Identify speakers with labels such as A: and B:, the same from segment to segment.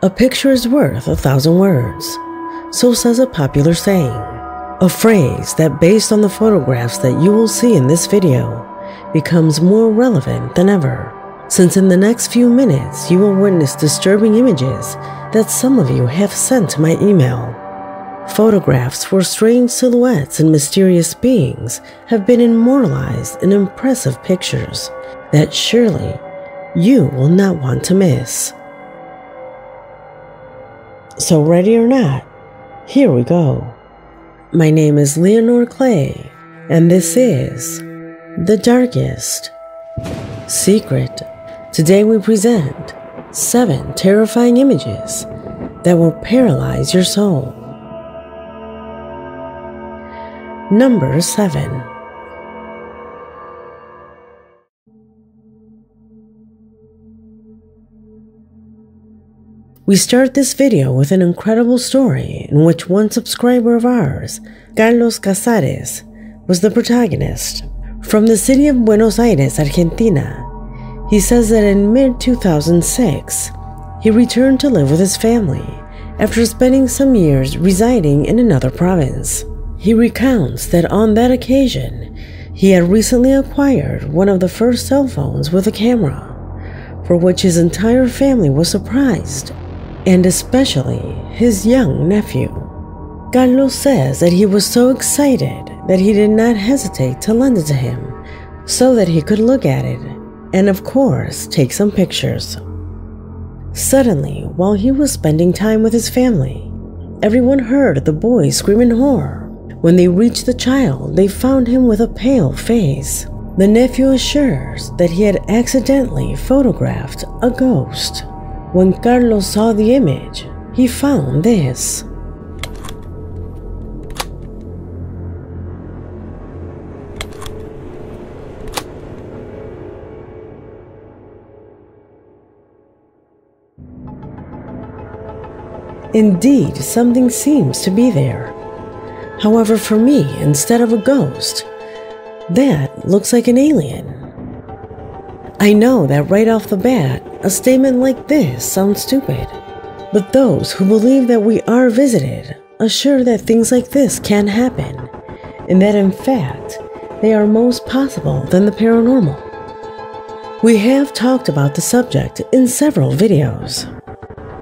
A: A picture is worth 1,000 words, so says a popular saying. A phrase that, based on the photographs that you will see in this video, becomes more relevant than ever, since in the next few minutes you will witness disturbing images that some of you have sent to my email. Photographs where strange silhouettes and mysterious beings have been immortalized in impressive pictures that surely you will not want to miss. So ready or not, here we go. My name is Leonore Clay, and this is The Darkest Secret. Today we present 7 terrifying images that will paralyze your soul. Number 7. We start this video with an incredible story in which one subscriber of ours, Carlos Casares, was the protagonist. From the city of Buenos Aires, Argentina, he says that in mid-2006, he returned to live with his family after spending some years residing in another province. He recounts that on that occasion, he had recently acquired one of the first cell phones with a camera, for which his entire family was surprised, and especially his young nephew. Carlos says that he was so excited that he did not hesitate to lend it to him so that he could look at it and, of course, take some pictures. Suddenly, while he was spending time with his family, everyone heard the boy scream in horror. When they reached the child, they found him with a pale face. The nephew assures that he had accidentally photographed a ghost. When Carlos saw the image, he found this. Indeed, something seems to be there. However, for me, instead of a ghost, that looks like an alien. I know that right off the bat, a statement like this sounds stupid, but those who believe that we are visited assure that things like this can happen, and that in fact, they are most possible than the paranormal. We have talked about the subject in several videos.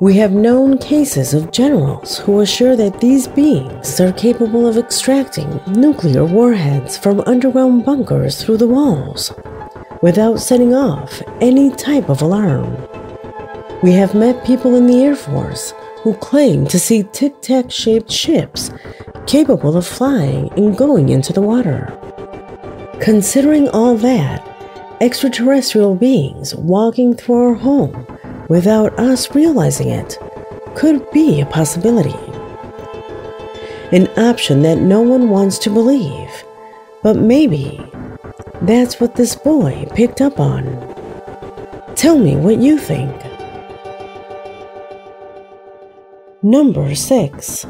A: We have known cases of generals who assure that these beings are capable of extracting nuclear warheads from underground bunkers through the walls, without setting off any type of alarm. We have met people in the Air Force who claim to see tic-tac-shaped ships capable of flying and going into the water. Considering all that, extraterrestrial beings walking through our home without us realizing it could be a possibility. An option that no one wants to believe, but maybe that's what this boy picked up on. Tell me what you think. Number 6.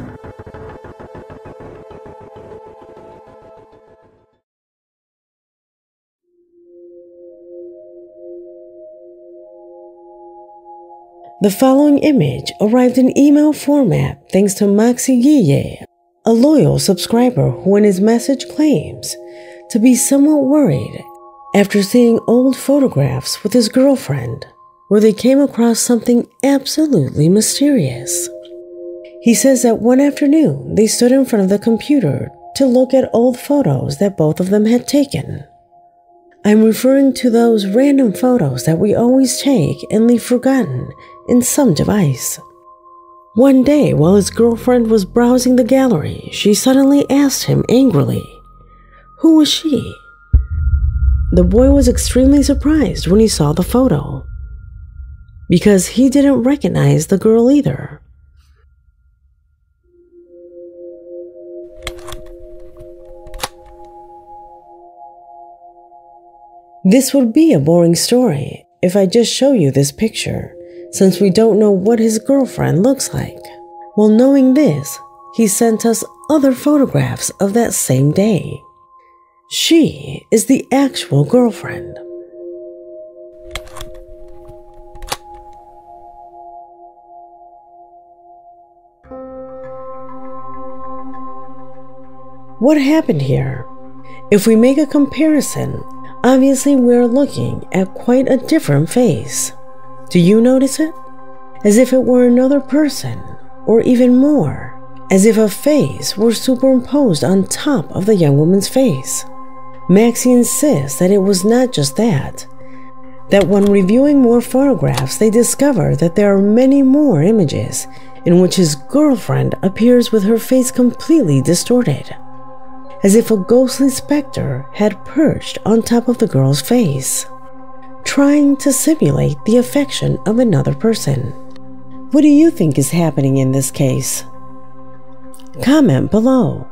A: The following image arrived in email format thanks to Maxi Guille, a loyal subscriber who in his message claims to be somewhat worried after seeing old photographs with his girlfriend where they came across something absolutely mysterious. He says that one afternoon they stood in front of the computer to look at old photos that both of them had taken. I'm referring to those random photos that we always take and leave forgotten in some device. One day, while his girlfriend was browsing the gallery, she suddenly asked him angrily, "Who was she?" The boy was extremely surprised when he saw the photo, because he didn't recognize the girl either. This would be a boring story if I just show you this picture, since we don't know what his girlfriend looks like. Well, knowing this, he sent us other photographs of that same day. She is the actual girlfriend. What happened here? If we make a comparison, obviously we're looking at quite a different face. Do you notice it? As if it were another person, or even more, as if a face were superimposed on top of the young woman's face. Maxie insists that it was not just that when reviewing more photographs they discover that there are many more images in which his girlfriend appears with her face completely distorted, as if a ghostly specter had perched on top of the girl's face, trying to simulate the affection of another person. What do you think is happening in this case? Comment below.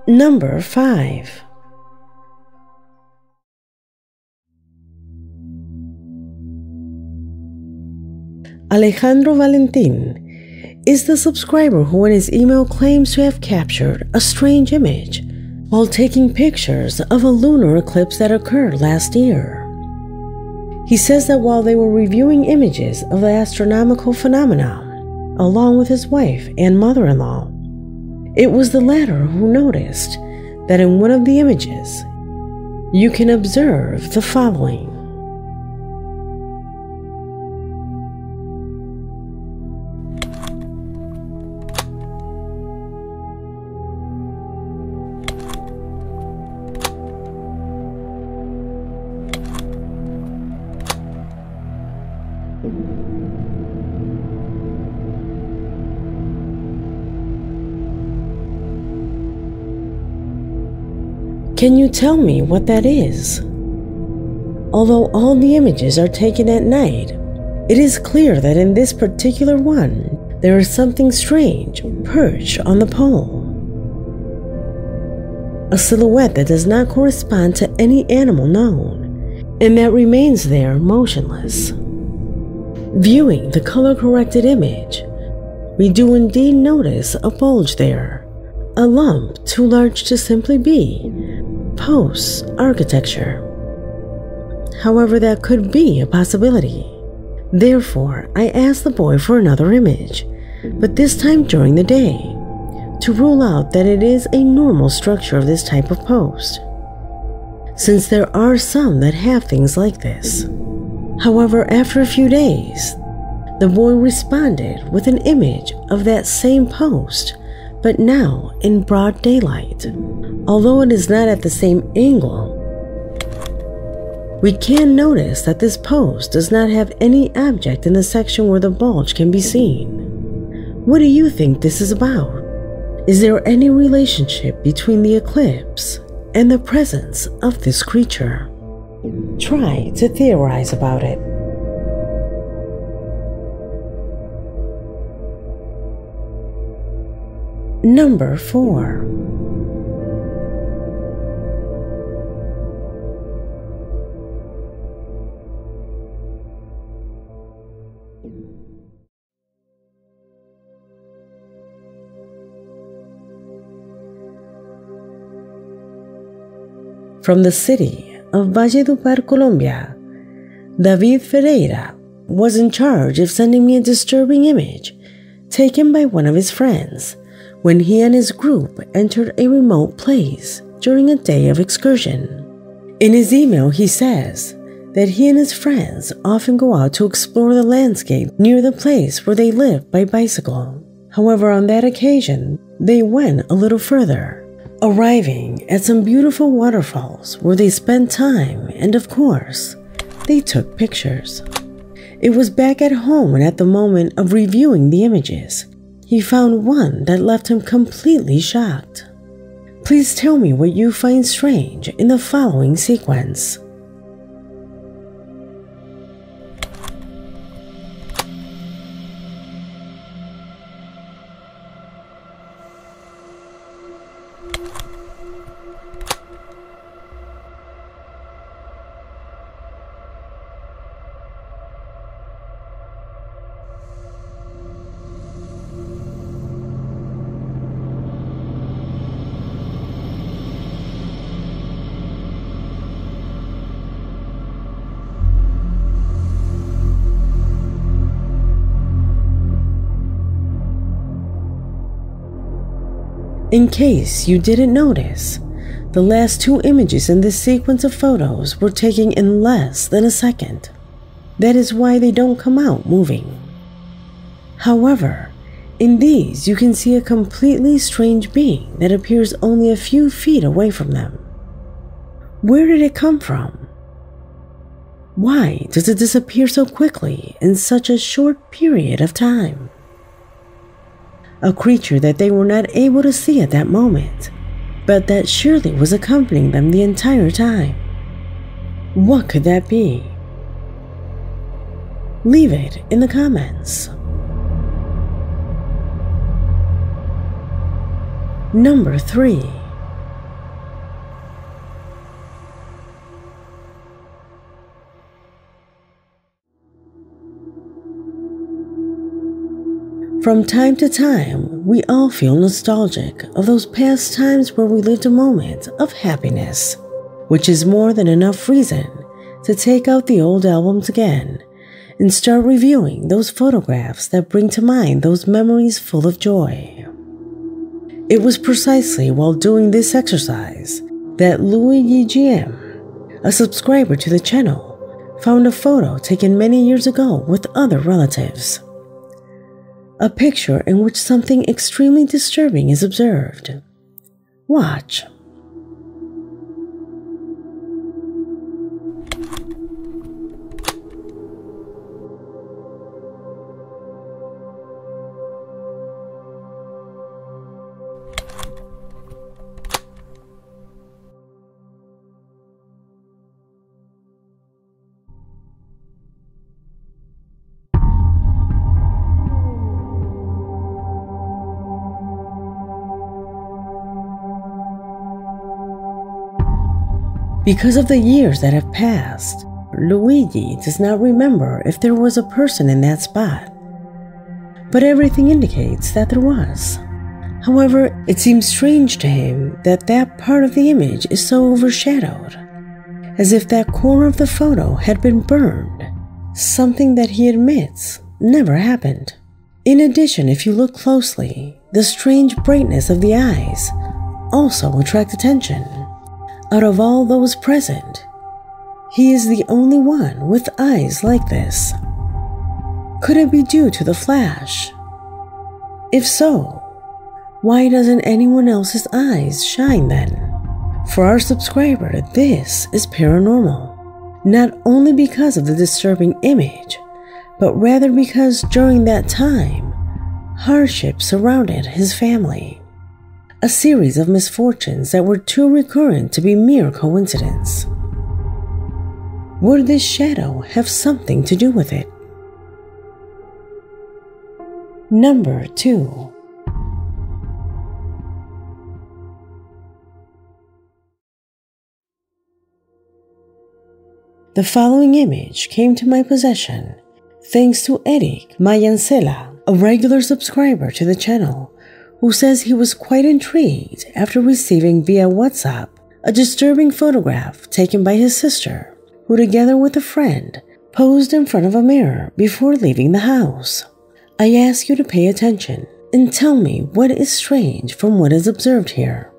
A: Number 5. Alejandro Valentin is the subscriber who in his email claims to have captured a strange image while taking pictures of a lunar eclipse that occurred last year. He says that while they were reviewing images of the astronomical phenomena, along with his wife and mother-in-law, it was the latter who noticed that in one of the images, you can observe the following. Can you tell me what that is? Although all the images are taken at night, it is clear that in this particular one, there is something strange perched on the pole. A silhouette that does not correspond to any animal known, and that remains there motionless. Viewing the color-corrected image, we do indeed notice a bulge there, a lump too large to simply be post-architecture. However, that could be a possibility. Therefore, I asked the boy for another image, but this time during the day, to rule out that it is a normal structure of this type of post, since there are some that have things like this. However, after a few days, the boy responded with an image of that same post, but now in broad daylight. Although it is not at the same angle, we can notice that this post does not have any object in the section where the bulge can be seen. What do you think this is about? Is there any relationship between the eclipse and the presence of this creature? Try to theorize about it. Number 4. From the city of Valledupar, Colombia, David Ferreira was in charge of sending me a disturbing image taken by one of his friends when he and his group entered a remote place during a day of excursion. In his email, he says that he and his friends often go out to explore the landscape near the place where they live by bicycle. However, on that occasion, they went a little further, arriving at some beautiful waterfalls where they spent time and, of course, they took pictures. It was back at home and at the moment of reviewing the images, he found one that left him completely shocked. Please tell me what you find strange in the following sequence. In case you didn't notice, the last two images in this sequence of photos were taken in less than a second. That is why they don't come out moving. However, in these you can see a completely strange being that appears only a few feet away from them. Where did it come from? Why does it disappear so quickly in such a short period of time? A creature that they were not able to see at that moment, but that surely was accompanying them the entire time. What could that be? Leave it in the comments. Number 3. From time to time, we all feel nostalgic of those past times where we lived a moment of happiness, which is more than enough reason to take out the old albums again and start reviewing those photographs that bring to mind those memories full of joy. It was precisely while doing this exercise that Luigi GM, a subscriber to the channel, found a photo taken many years ago with other relatives. A picture in which something extremely disturbing is observed. Watch. Because of the years that have passed, Luigi does not remember if there was a person in that spot, but everything indicates that there was. However, it seems strange to him that that part of the image is so overshadowed, as if that corner of the photo had been burned, something that he admits never happened. In addition, if you look closely, the strange brightness of the eyes also attract attention. Out of all those present, he is the only one with eyes like this. Could it be due to the flash? If so, why doesn't anyone else's eyes shine then? For our subscriber, this is paranormal, not only because of the disturbing image, but rather because during that time, hardship surrounded his family. A series of misfortunes that were too recurrent to be mere coincidence. Would this shadow have something to do with it? Number 2. The following image came to my possession thanks to Eric Mayancela, a regular subscriber to the channel, who says he was quite intrigued after receiving via WhatsApp a disturbing photograph taken by his sister, who together with a friend posed in front of a mirror before leaving the house. I ask you to pay attention and tell me what is strange from what is observed here.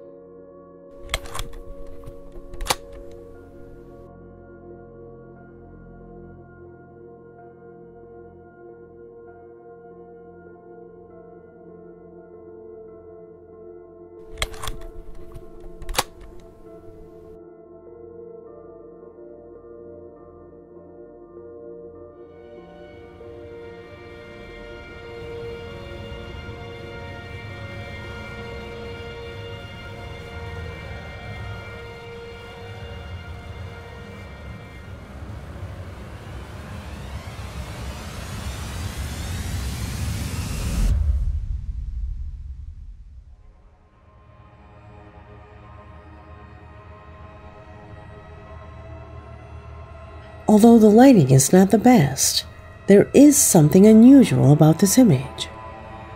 A: Although the lighting is not the best, there is something unusual about this image.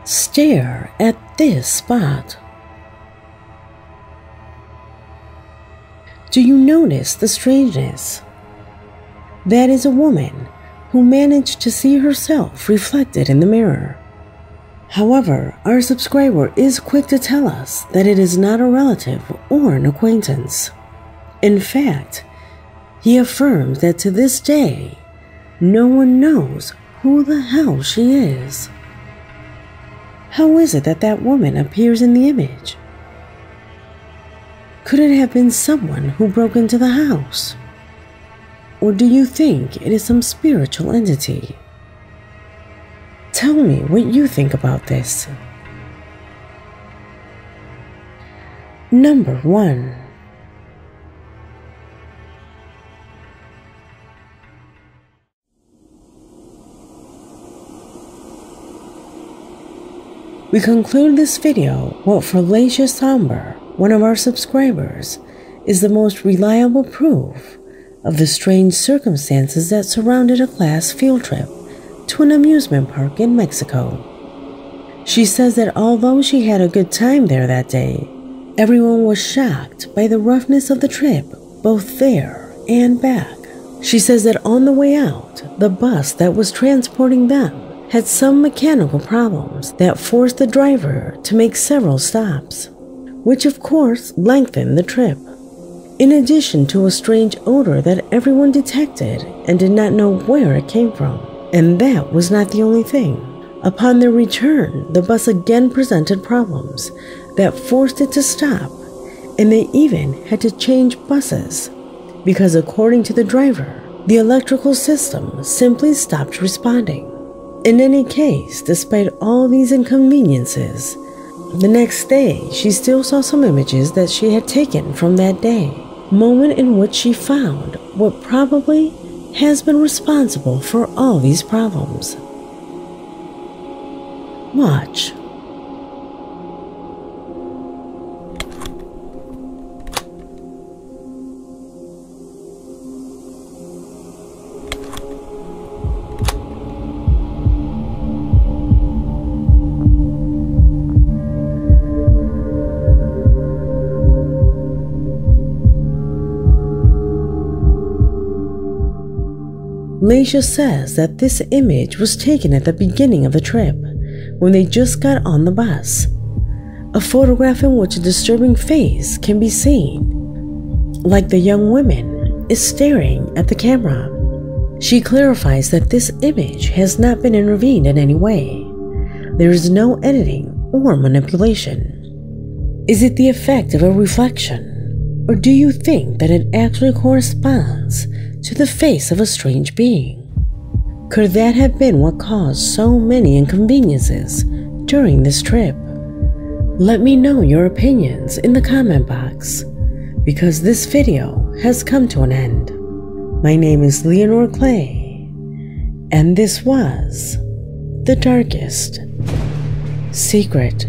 A: Stare at this spot. Do you notice the strangeness? That is a woman who managed to see herself reflected in the mirror. However, our subscriber is quick to tell us that it is not a relative or an acquaintance. In fact, he affirms that to this day, no one knows who the hell she is. How is it that that woman appears in the image? Could it have been someone who broke into the house? Or do you think it is some spiritual entity? Tell me what you think about this. Number 1. We conclude this video what for Somber, one of our subscribers, is the most reliable proof of the strange circumstances that surrounded a class field trip to an amusement park in Mexico. She says that although she had a good time there that day, everyone was shocked by the roughness of the trip, both there and back. She says that on the way out, the bus that was transporting them had some mechanical problems that forced the driver to make several stops, which of course lengthened the trip. In addition to a strange odor that everyone detected and did not know where it came from. And that was not the only thing. Upon their return, the bus again presented problems that forced it to stop, and they even had to change buses because, according to the driver, the electrical system simply stopped responding. In any case, despite all these inconveniences, the next day she still saw some images that she had taken from that day, moment in which she found what probably has been responsible for all these problems. Watch. Leisha says that this image was taken at the beginning of the trip, when they just got on the bus. A photograph in which a disturbing face can be seen, like the young woman is staring at the camera. She clarifies that this image has not been intervened in any way. There is no editing or manipulation. Is it the effect of a reflection, or do you think that it actually corresponds to the face of a strange being? Could that have been what caused so many inconveniences during this trip? Let me know your opinions in the comment box, because this video has come to an end. My name is Leonore Clay, and this was The Darkest Secret.